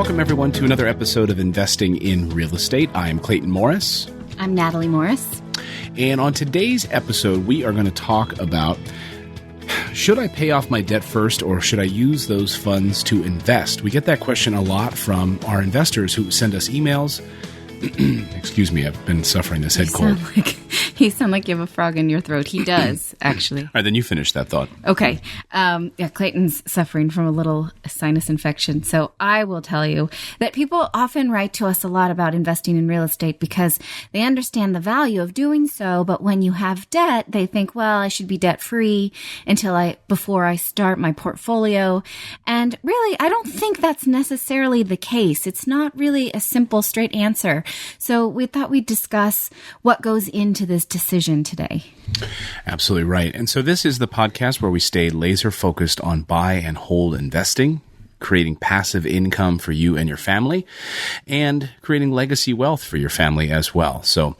welcome everyone to another episode of Investing in Real Estate. I am Clayton Morris. I'm Natali Morris. And on today's episode, we are going to talk about, should I pay off my debt first or should I use those funds to invest? We get that question a lot from our investors who send us emails. Excuse me, I've been suffering this head cold. You sound like you have a frog in your throat. He does, actually. All right, then you finish that thought. Okay. Clayton's suffering from a little sinus infection. So I will tell you that people often write to us a lot about investing in real estate because they understand the value of doing so. But when you have debt, they think, well, I should be debt free before I start my portfolio. And really, I don't think that's necessarily the case. It's not really a simple, straight answer. So we thought we'd discuss what goes into this decision today. Absolutely right. And so this is the podcast where we stay laser focused on buy and hold investing, creating passive income for you and your family, and creating legacy wealth for your family as well. So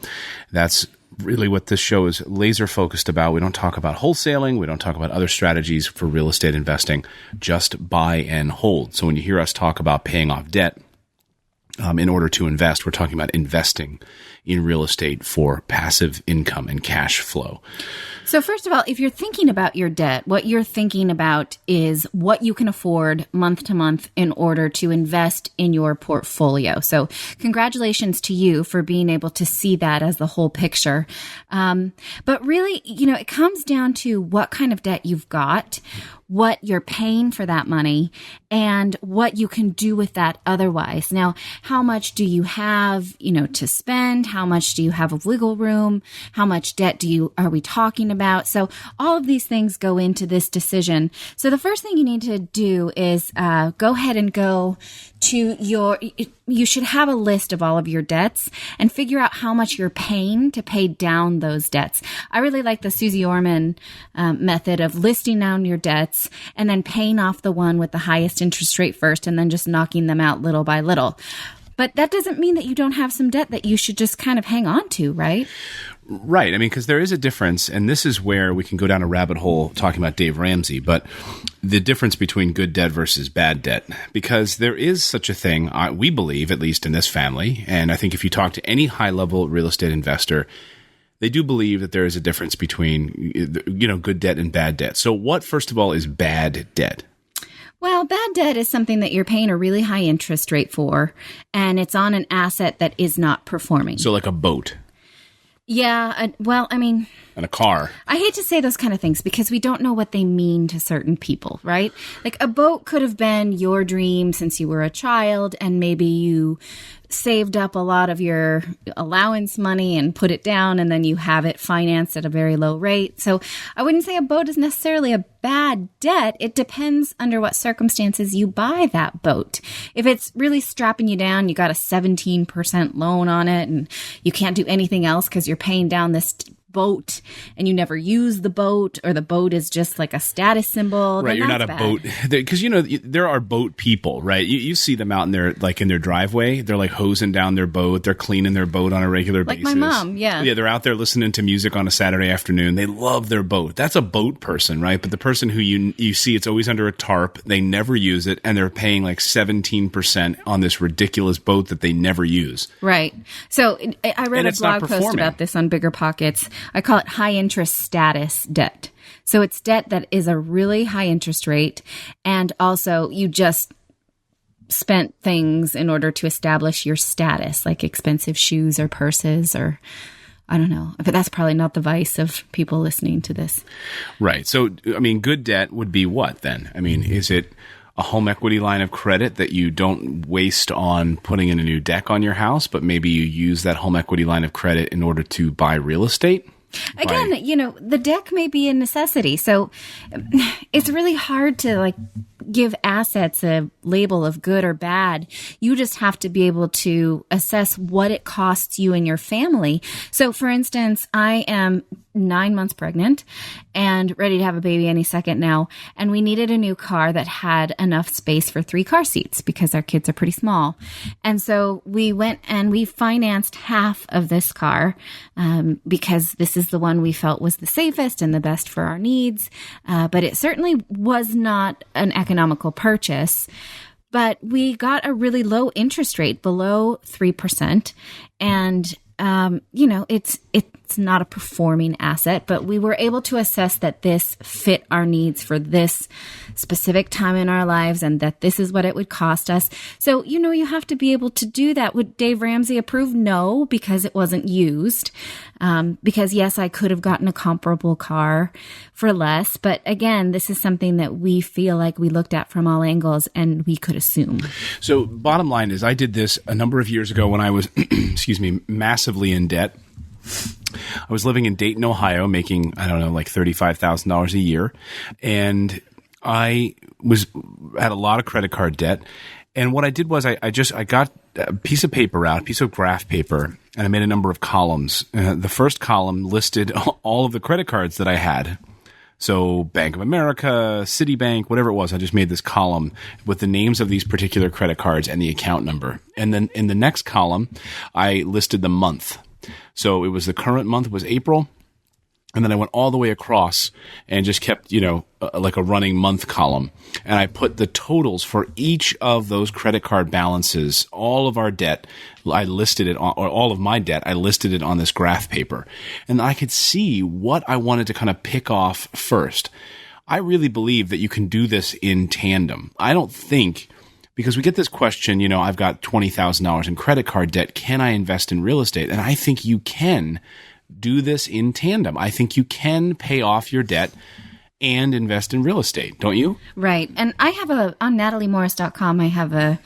that's really what this show is laser focused about. We don't talk about wholesaling. We don't talk about other strategies for real estate investing, just buy and hold. So when you hear us talk about paying off debt, in order to invest, we're talking about investing in real estate for passive income and cash flow. So first of all, if you're thinking about your debt, what you're thinking about is what you can afford month to month in order to invest in your portfolio. So congratulations to you for being able to see that as the whole picture. But really, it comes down to what kind of debt you've got, what you're paying for that money, and what you can do with that otherwise. Now, how much do you have, to spend? How much do you have of wiggle room? How much debt are we talking about? So all of these things go into this decision. So the first thing you need to do is go ahead and go to you should have a list of all of your debts and figure out how much you're paying to pay down those debts. I really like the Susie Orman method of listing down your debts and then paying off the one with the highest interest rate first and then just knocking them out little by little. But that doesn't mean that you don't have some debt that you should just kind of hang on to, right? Right. I mean, because there is a difference, and this is where we can go down a rabbit hole talking about Dave Ramsey, but the difference between good debt versus bad debt, because there is such a thing, we believe, at least in this family, and I think if you talk to any high-level real estate investor, they do believe that there is a difference between, good debt and bad debt. So what, first of all, is bad debt? Well, bad debt is something that you're paying a really high interest rate for, and it's on an asset that is not performing. So like a boat. Yeah, and a car. I hate to say those kind of things because we don't know what they mean to certain people, right? Like a boat could have been your dream since you were a child, and maybe you saved up a lot of your allowance money and put it down, and then you have it financed at a very low rate. So I wouldn't say a boat is necessarily a bad debt. It depends under what circumstances you buy that boat. If it's really strapping you down, you got a 17% loan on it, and you can't do anything else because you're paying down this boat and you never use the boat, or the boat is just like a status symbol. Right, you're not a boat. Because, there are boat people, right? You see them out in their driveway. They're like hosing down their boat. They're cleaning their boat on a regular basis. Like my mom, yeah. Yeah, they're out there listening to music on a Saturday afternoon. They love their boat. That's a boat person, right? But the person who you see, it's always under a tarp. They never use it, and they're paying like 17% on this ridiculous boat that they never use. Right. So I read a blog post about this on Bigger Pockets. I call it high interest status debt. So it's debt that is a really high interest rate, and also you just spent things in order to establish your status, like expensive shoes or purses or I don't know. But that's probably not the vice of people listening to this. Right. So, good debt would be what then? Is it a home equity line of credit that you don't waste on putting in a new deck on your house, but maybe you use that home equity line of credit in order to buy real estate? Again, the deck may be a necessity. So it's really hard to give assets a label of good or bad. You just have to be able to assess what it costs you and your family. So for instance, I am 9 months pregnant and ready to have a baby any second now. And we needed a new car that had enough space for 3 car seats because our kids are pretty small. And so we went and we financed half of this car because this is the one we felt was the safest and the best for our needs. But it certainly was not an economical purchase. but we got a really low interest rate, below 3%. And, it's not a performing asset, but we were able to assess that this fit our needs for this specific time in our lives and that this is what it would cost us. So, you have to be able to do that. Would Dave Ramsey approve? No, because it wasn't used. Because yes, I could have gotten a comparable car for less. But again, this is something that we feel like we looked at from all angles and we could assume. So bottom line is I did this a number of years ago when I was, massively in debt. I was living in Dayton, Ohio, making, like $35,000 a year. And I had a lot of credit card debt. And what I did was I got a piece of paper out, a piece of graph paper, and I made a number of columns. The first column listed all of the credit cards that I had. So Bank of America, Citibank, whatever it was, I just made this column with the names of these particular credit cards and the account number. And then in the next column, I listed the month. So it was the current month was April. And then I went all the way across and just kept, like a running month column. And I put the totals for each of those credit card balances, all of our debt, I listed it on, or all of my debt, I listed it on this graph paper. And I could see what I wanted to kind of pick off first. I really believe that you can do this in tandem. I don't think, because we get this question, I've got $20,000 in credit card debt. Can I invest in real estate? And I think you can do this in tandem. I think you can pay off your debt and invest in real estate, don't you? Right. And I have on nataliemorris.com, I have an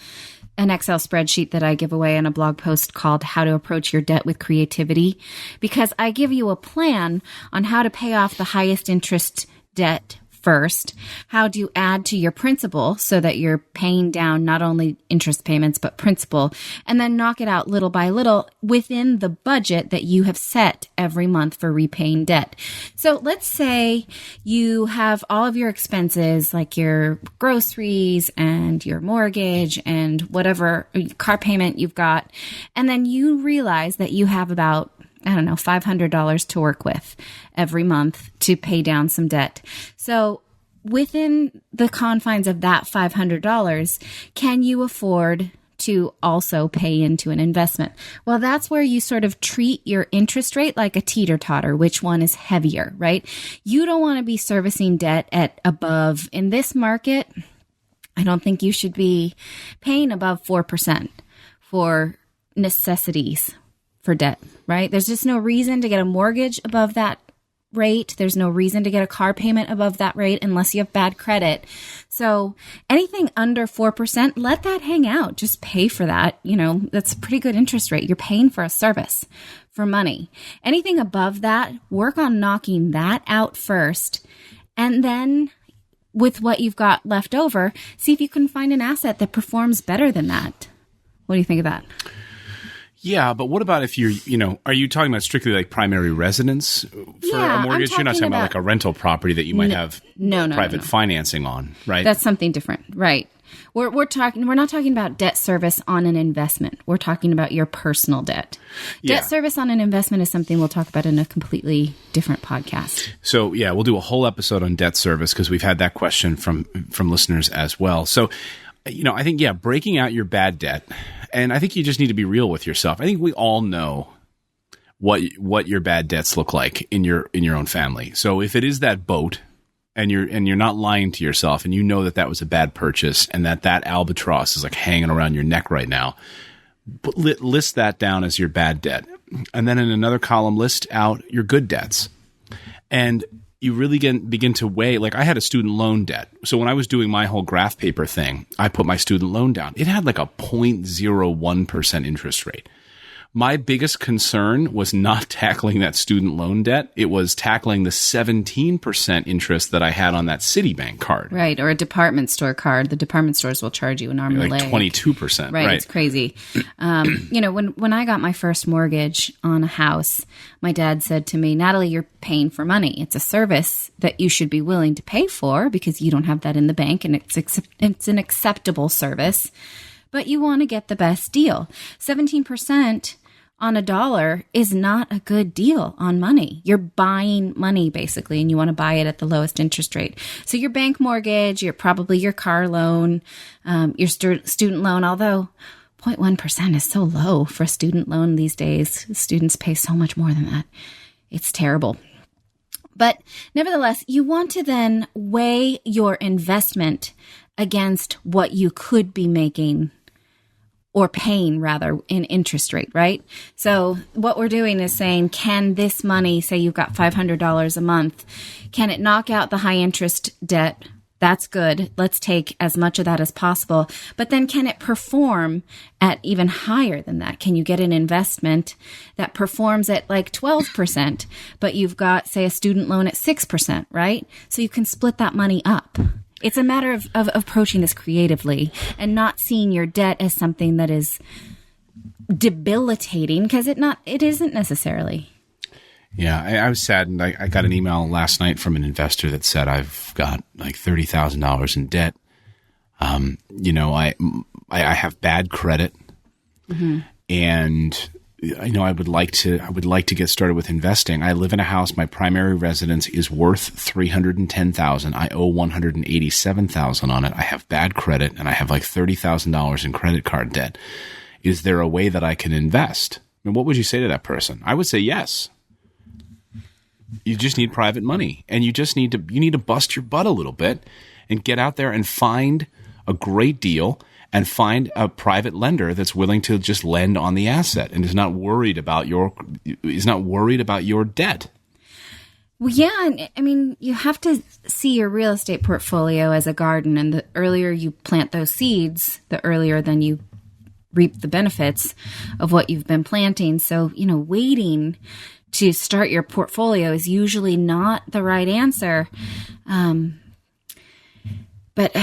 Excel spreadsheet that I give away in a blog post called How to Approach Your Debt with Creativity, because I give you a plan on how to pay off the highest interest debt first. How do you add to your principal so that you're paying down not only interest payments, but principal, and then knock it out little by little within the budget that you have set every month for repaying debt. So let's say you have all of your expenses, like your groceries and your mortgage and whatever car payment you've got, and then you realize that you have about $500 to work with every month to pay down some debt. So within the confines of that $500, can you afford to also pay into an investment? Well, that's where you sort of treat your interest rate like a teeter-totter. Which one is heavier, right? You don't want to be servicing debt at above. In this market, I don't think you should be paying above 4% for necessities for debt, right? There's just no reason to get a mortgage above that rate. There's no reason to get a car payment above that rate unless you have bad credit. So anything under 4%, let that hang out. Just pay for that. That's a pretty good interest rate. You're paying for a service, for money. Anything above that, work on knocking that out first. And then with what you've got left over, see if you can find an asset that performs better than that. What do you think of that? Yeah, but what about if you're, are you talking about strictly like primary residence for a mortgage? You're not talking about like a rental property that you might have private financing on, right? That's something different, right? We're not talking about debt service on an investment. We're talking about your personal debt. Yeah. Debt service on an investment is something we'll talk about in a completely different podcast. So yeah, we'll do a whole episode on debt service because we've had that question from listeners as well. So, I think, breaking out your bad debt. And I think you just need to be real with yourself. I think we all know what your bad debts look like in your own family. So if it is that boat and you're not lying to yourself and you know that was a bad purchase and that albatross is like hanging around your neck right now, list that down as your bad debt. And then in another column, list out your good debts. And you really begin to weigh, like I had a student loan debt. So when I was doing my whole graph paper thing, I put my student loan down. It had like a 0.01% interest rate. My biggest concern was not tackling that student loan debt. It was tackling the 17% interest that I had on that Citibank card. Right, or a department store card. The department stores will charge you an arm and a leg. 22%. Right, it's crazy. When I got my first mortgage on a house, my dad said to me, Natalie, you're paying for money. It's a service that you should be willing to pay for because you don't have that in the bank, and it's an acceptable service. But you want to get the best deal. 17% on a dollar is not a good deal on money. You're buying money basically, and you want to buy it at the lowest interest rate. So your bank mortgage, probably your car loan, your student loan, although 0.1% is so low for a student loan these days. Students pay so much more than that. It's terrible. But nevertheless, you want to then weigh your investment against what you could be making or paying rather in interest rate, right? So what we're doing is saying, can this money, say you've got $500 a month, can it knock out the high interest debt? That's good. Let's take as much of that as possible. But then can it perform at even higher than that? Can you get an investment that performs at like 12%, but you've got, say, a student loan at 6%, right? So you can split that money up. It's a matter of approaching this creatively and not seeing your debt as something that is debilitating, because it isn't necessarily. Yeah, I was saddened. I got an email last night from an investor that said, I've got like $30,000 in debt. I have bad credit, and I would like to get started with investing. I live in a house. My primary residence is worth $310,000. I owe $187,000 on it. I have bad credit, and I have like $30,000 in credit card debt. Is there a way that I can invest? And what would you say to that person? I would say yes. You just need private money, and you need to bust your butt a little bit and get out there and find a great deal and find a private lender that's willing to just lend on the asset and is not worried about your debt. Well, yeah, and I mean, you have to see your real estate portfolio as a garden, and the earlier you plant those seeds, the earlier then you reap the benefits of what you've been planting. So, waiting to start your portfolio is usually not the right answer. But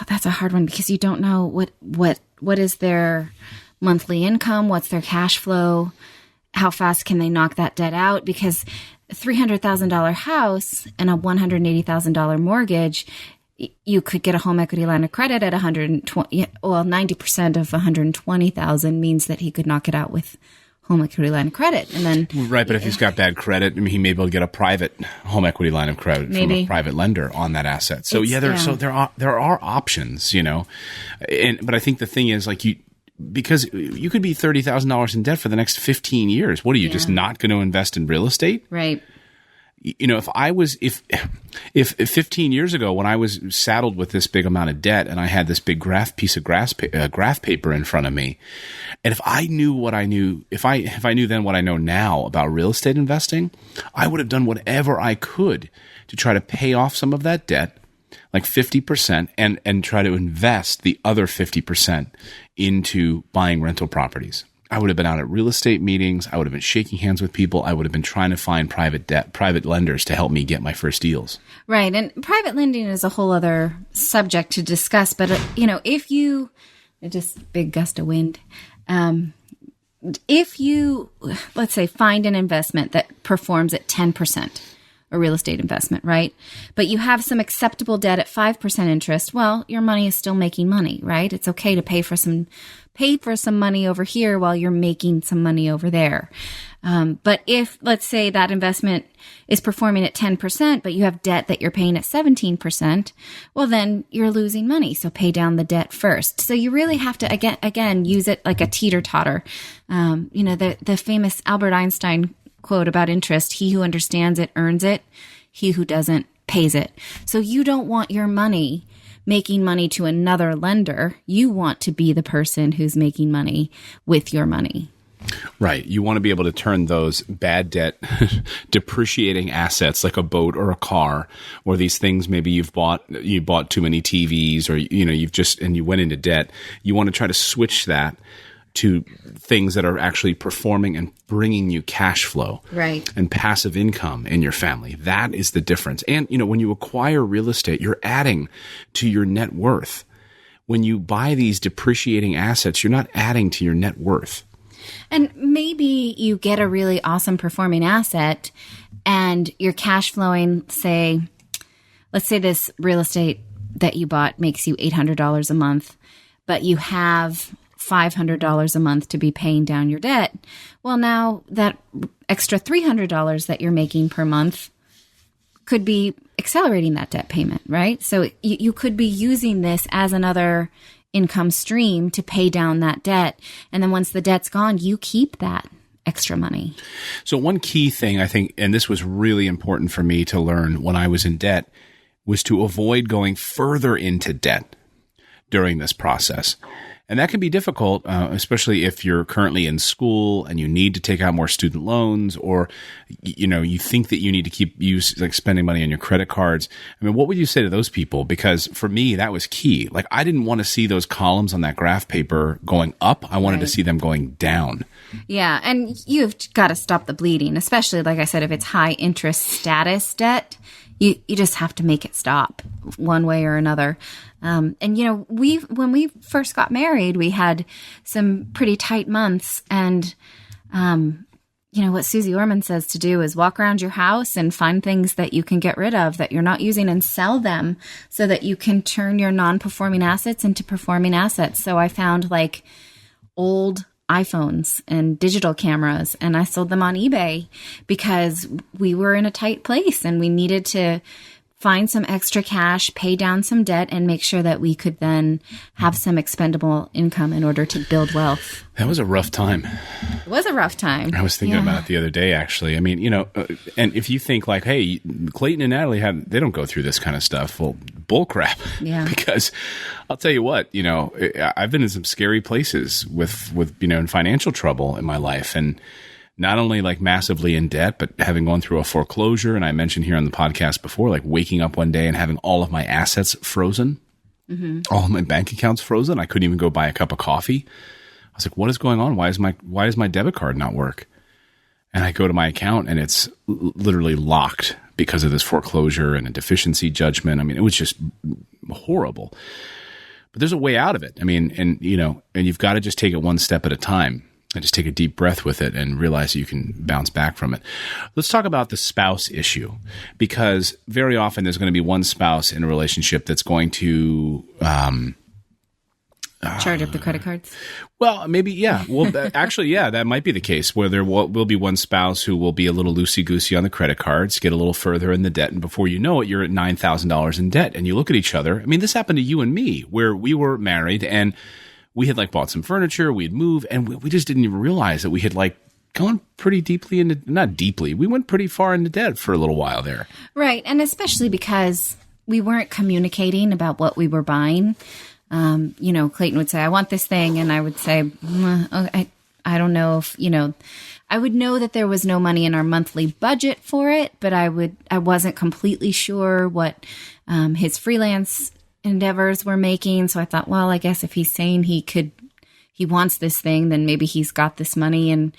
that's a hard one, because you don't know what is their monthly income, what's their cash flow, how fast can they knock that debt out? Because a $300,000 house and a $180,000 mortgage, you could get a home equity line of credit at 120. Well, 90% of 120,000 means that he could knock it out with home equity line of credit, and then right. But if he's got bad credit, he may be able to get a private home equity line of credit from a private lender on that asset. So there are options, but I think the thing is because you could be $30,000 in debt for the next 15 years. What are you just not going to invest in real estate? Right. If 15 years ago, when I was saddled with this big amount of debt and I had this big graph paper in front of me, and if I knew what I knew, if I knew then what I know now about real estate investing, I would have done whatever I could to try to pay off some of that debt, like 50%, and try to invest the other 50% into buying rental properties. I would have been out at real estate meetings. I would have been shaking hands with people. I would have been trying to find private lenders to help me get my first deals. Right. And private lending is a whole other subject to discuss. But, if you, just big gust of wind, if you, let's say, find an investment that performs at 10%, a real estate investment, right? But you have some acceptable debt at 5% interest, well, your money is still making money, right? It's okay to pay for some money over here while you're making some money over there. But if, let's say, that investment is performing at 10%, but you have debt that you're paying at 17%, well, then you're losing money. So pay down the debt first. So you really have to, again, use it like a teeter-totter. The famous Albert Einstein quote about interest: he who understands it earns it, he who doesn't pays it. So you don't want your money making money to another lender. You want to be the person who's making money with your money. Right. You want to be able to turn those bad debt depreciating assets like a boat or a car, or these things maybe you bought too many TVs, or you went into debt. You want to try to switch that to things that are actually performing and bringing you cash flow, right, and passive income in your family. That is the difference. And, when you acquire real estate, you're adding to your net worth. When you buy these depreciating assets, you're not adding to your net worth. And maybe you get a really awesome performing asset and you're cash flowing, let's say this real estate that you bought makes you $800 a month, but you have $500 a month to be paying down your debt. Well, now that extra $300 that you're making per month could be accelerating that debt payment, right? So you could be using this as another income stream to pay down that debt. And then once the debt's gone, you keep that extra money. So one key thing I think, and this was really important for me to learn when I was in debt, was to avoid going further into debt during this process. And that can be difficult, especially if you're currently in school and you need to take out more student loans, or, you think that you need to keep spending money on your credit cards. I mean, what would you say to those people? Because for me, that was key. Like, I didn't want to see those columns on that graph paper going up. I wanted to see them going down. Yeah. And you've got to stop the bleeding, especially, like I said, if it's high interest status debt. You just have to make it stop one way or another. And when we first got married, we had some pretty tight months. And, what Susie Orman says to do is walk around your house and find things that you can get rid of that you're not using and sell them so that you can turn your non-performing assets into performing assets. So I found like old iPhones and digital cameras, and I sold them on eBay because we were in a tight place and we needed to find some extra cash, pay down some debt, and make sure that we could then have some expendable income in order to build wealth. That was a rough time. It was a rough time. I was thinking about it the other day, actually. I mean, and if you think like, hey, Clayton and Natalie they don't go through this kind of stuff. Well, bullcrap. Yeah. Because I'll tell you what, I've been in some scary places with in financial trouble in my life, and not only like massively in debt, but having gone through a foreclosure. And I mentioned here on the podcast before, like waking up one day and having all of my assets frozen, all of my bank accounts frozen. I couldn't even go buy a cup of coffee. I was like, what is going on? Why does my debit card not work? And I go to my account and it's literally locked because of this foreclosure and a deficiency judgment. I mean, it was just horrible. But there's a way out of it. I mean, and you've got to just take it one step at a time. And just take a deep breath with it and realize you can bounce back from it. Let's talk about the spouse issue, because very often there's going to be one spouse in a relationship that's going to charge up the credit cards. Well, maybe, yeah. Well, actually, yeah, that might be the case where there will be one spouse who will be a little loosey-goosey on the credit cards, get a little further in the debt, and before you know it, you're at $9,000 in debt. And you look at each other. I mean, this happened to you and me, where we were married and we had bought some furniture, we had moved, and we just didn't even realize that we had gone pretty deeply into, not deeply, we went pretty far into debt for a little while there. Right. And especially because we weren't communicating about what we were buying. Clayton would say, I want this thing. And I would say, I don't know if, I would know that there was no money in our monthly budget for it, but I wasn't completely sure what his freelance endeavors were making. So I thought, well, I guess if he's saying he wants this thing, then maybe he's got this money and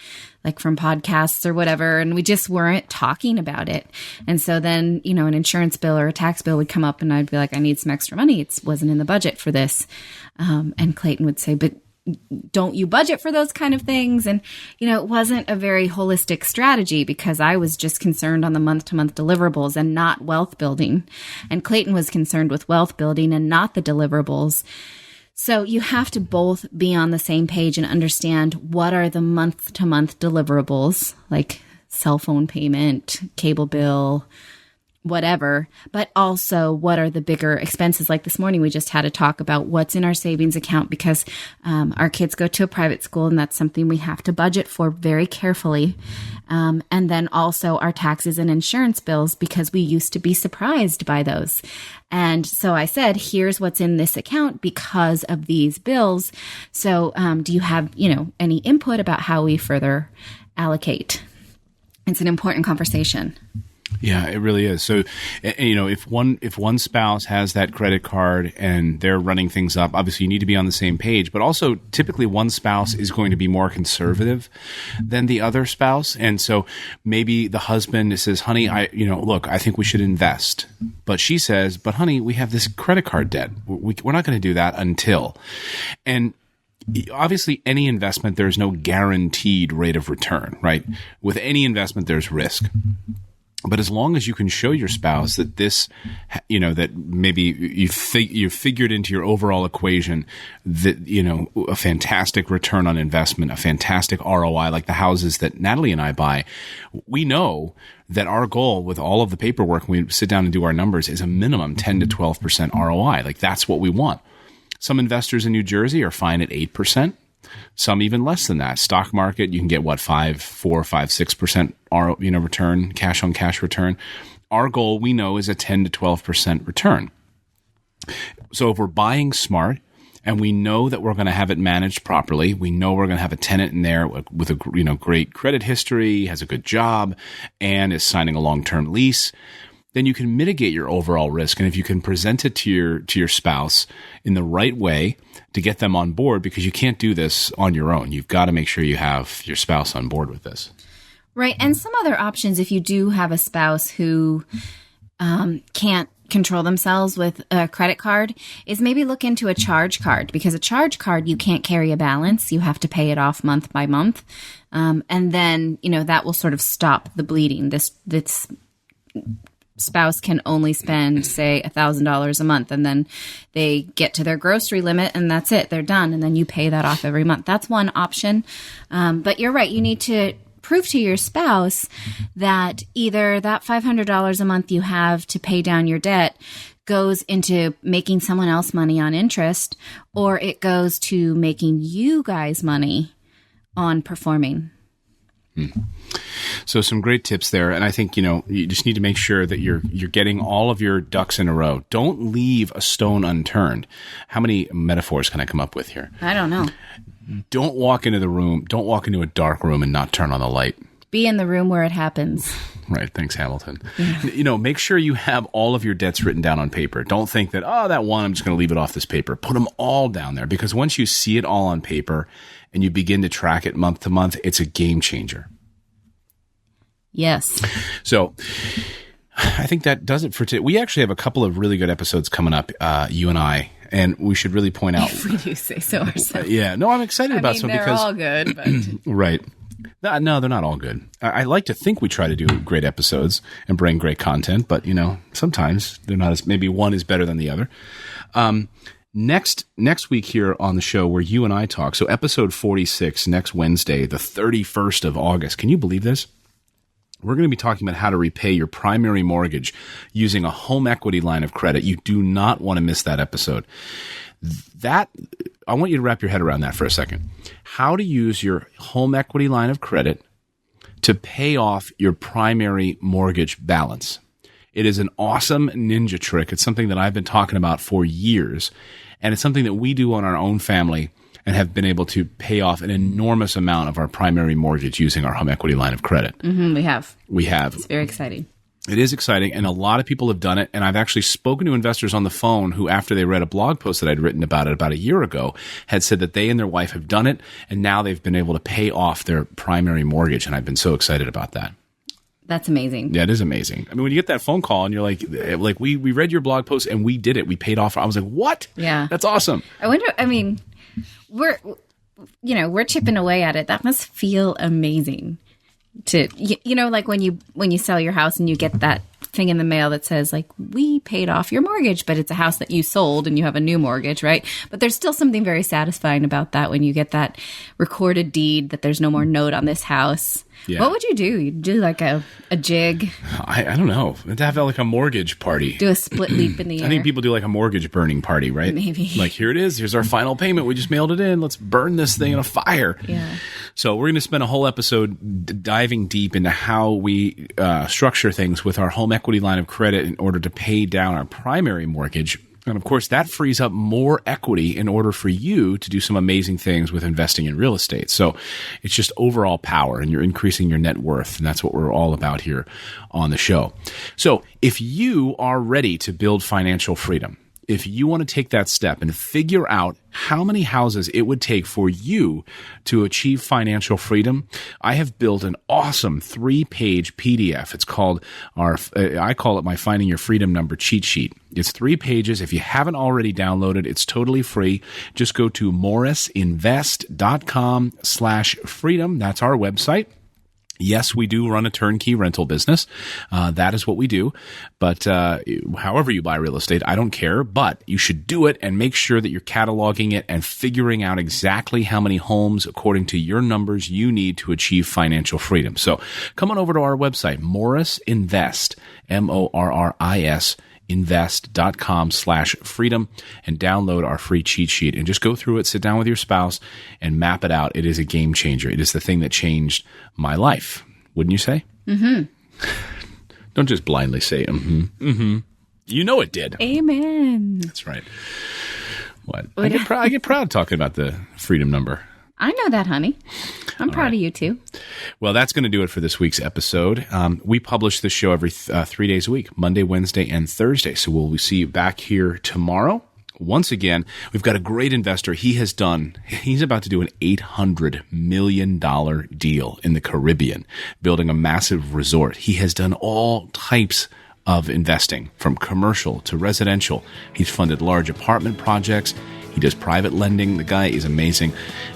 from podcasts or whatever. And we just weren't talking about it. And so then, an insurance bill or a tax bill would come up and I'd be like, I need some extra money. It wasn't in the budget for this. And Clayton would say, but don't you budget for those kind of things? And, it wasn't a very holistic strategy because I was just concerned on the month-to-month deliverables and not wealth building. And Clayton was concerned with wealth building and not the deliverables. So you have to both be on the same page and understand what are the month-to-month deliverables, like cell phone payment, cable bill, whatever, but also what are the bigger expenses. Like this morning, we just had a talk about what's in our savings account because our kids go to a private school and that's something we have to budget for very carefully. And then also our taxes and insurance bills because we used to be surprised by those. And so I said, here's what's in this account because of these bills. So do you have, any input about how we further allocate? It's an important conversation. Yeah, it really is. So, if one spouse has that credit card and they're running things up, obviously you need to be on the same page, but also typically one spouse is going to be more conservative than the other spouse. And so maybe the husband says, honey, look, I think we should invest. But she says, but honey, we have this credit card debt. We're not going to do that until. And obviously, any investment, there's no guaranteed rate of return, right? With any investment, there's risk. But as long as you can show your spouse that this, that maybe you figured into your overall equation that, a fantastic return on investment, a fantastic ROI, like the houses that Natali and I buy, we know that our goal with all of the paperwork when we sit down and do our numbers is a minimum 10 to 12% ROI. Like that's what we want. Some investors in New Jersey are fine at 8%. Some even less than that. Stock market, you can get 4, 5, 6% return, cash on cash return. Our goal, we know, is a 10 to 12% return. So if we're buying smart and we know that we're going to have it managed properly, we know we're going to have a tenant in there with a great credit history, has a good job, and is signing a long-term lease, then you can mitigate your overall risk. And if you can present it to your spouse in the right way to get them on board, because you can't do this on your own. You've got to make sure you have your spouse on board with this. Right. And some other options, if you do have a spouse who can't control themselves with a credit card, is maybe look into a charge card, because a charge card, you can't carry a balance. You have to pay it off month by month. And then, that will sort of stop the bleeding. This spouse can only spend, say, $1,000 a month, and then they get to their grocery limit and that's it. They're done. And then you pay that off every month. That's one option. But you're right. You need to prove to your spouse that either that $500 a month you have to pay down your debt goes into making someone else money on interest, or it goes to making you guys money on performing. So some great tips there. And I think, you just need to make sure that you're getting all of your ducks in a row. Don't leave a stone unturned. How many metaphors can I come up with here? I don't know. Don't walk into a dark room and not turn on the light. Be in the room where it happens. Right. Thanks, Hamilton. Yeah. Make sure you have all of your debts written down on paper. Don't think that, that one, I'm just going to leave it off this paper. Put them all down there, because once you see it all on paper and you begin to track it month to month, it's a game changer. Yes. So I think that does it for today. We actually have a couple of really good episodes coming up, you and I, and we should really point out. If we do say so ourselves. Yeah. No, I'm excited about some they're because all good, but right. No, they're not all good. I like to think we try to do great episodes and bring great content, but sometimes they're not as, maybe one is better than the other. Next week here on the show where you and I talk, so episode 46 next Wednesday, the 31st of August. Can you believe this? We're going to be talking about how to repay your primary mortgage using a home equity line of credit. You do not want to miss that episode. I want you to wrap your head around that for a second. How to use your home equity line of credit to pay off your primary mortgage balance. It is an awesome ninja trick. It's something that I've been talking about for years, and it's something that we do on our own family and have been able to pay off an enormous amount of our primary mortgage using our home equity line of credit. Mm-hmm, we have. It's very exciting. It is exciting, and a lot of people have done it, and I've actually spoken to investors on the phone who, after they read a blog post that I'd written about it about a year ago, had said that they and their wife have done it, and now they've been able to pay off their primary mortgage, and I've been so excited about that. That's amazing. Yeah, it is amazing. I mean, when you get that phone call and you're like we read your blog post and we did it. We paid off. I was like, what? Yeah. That's awesome. We're chipping away at it. That must feel amazing to, like when you sell your house and you get that thing in the mail that says like, we paid off your mortgage, but it's a house that you sold and you have a new mortgage, right? But there's still something very satisfying about that when you get that recorded deed that there's no more note on this house. Yeah. What would you do? You'd do like a jig? I don't know. To have like a mortgage party. Do a split leap in the air. I think people do like a mortgage burning party, right? Maybe. Like, here it is. Here's our final payment. We just mailed it in. Let's burn this thing in a fire. Yeah. So we're going to spend a whole episode diving deep into how we structure things with our home equity line of credit in order to pay down our primary mortgage. And of course, that frees up more equity in order for you to do some amazing things with investing in real estate. So it's just overall power, and you're increasing your net worth. And that's what we're all about here on the show. So if you are ready to build financial freedom, if you want to take that step and figure out how many houses it would take for you to achieve financial freedom, I have built an awesome 3-page PDF. It's called I call it my Finding Your Freedom Number cheat sheet. It's 3 pages. If you haven't already downloaded, it's totally free. Just go to morrisinvest.com/freedom. That's our website. Yes, we do run a turnkey rental business. That is what we do. But however you buy real estate, I don't care. But you should do it and make sure that you're cataloging it and figuring out exactly how many homes according to your numbers you need to achieve financial freedom. So come on over to our website, Morris Invest, Morris invest.com/freedom, and download our free cheat sheet and just go through it, sit down with your spouse and map it out. It is a game changer. It is the thing that changed my life. Wouldn't you say? Mm-hmm. Don't just blindly say, mm-hmm, mm-hmm. You know it did. Amen. That's right. What? I get proud talking about the freedom number. I know that, honey. I'm proud of you, too. Well, that's going to do it for this week's episode. We publish this show every 3 days a week, Monday, Wednesday, and Thursday. So we'll see you back here tomorrow. Once again, we've got a great investor. He's about to do an $800 million deal in the Caribbean, building a massive resort. He has done all types of investing, from commercial to residential. He's funded large apartment projects. He does private lending. The guy is amazing.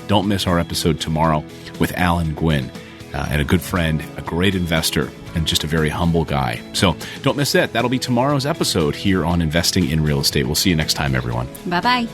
Don't miss our episode tomorrow with Alan Gwynn, and a good friend, a great investor, and just a very humble guy. So don't miss it. That'll be tomorrow's episode here on Investing in Real Estate. We'll see you next time, everyone. Bye-bye.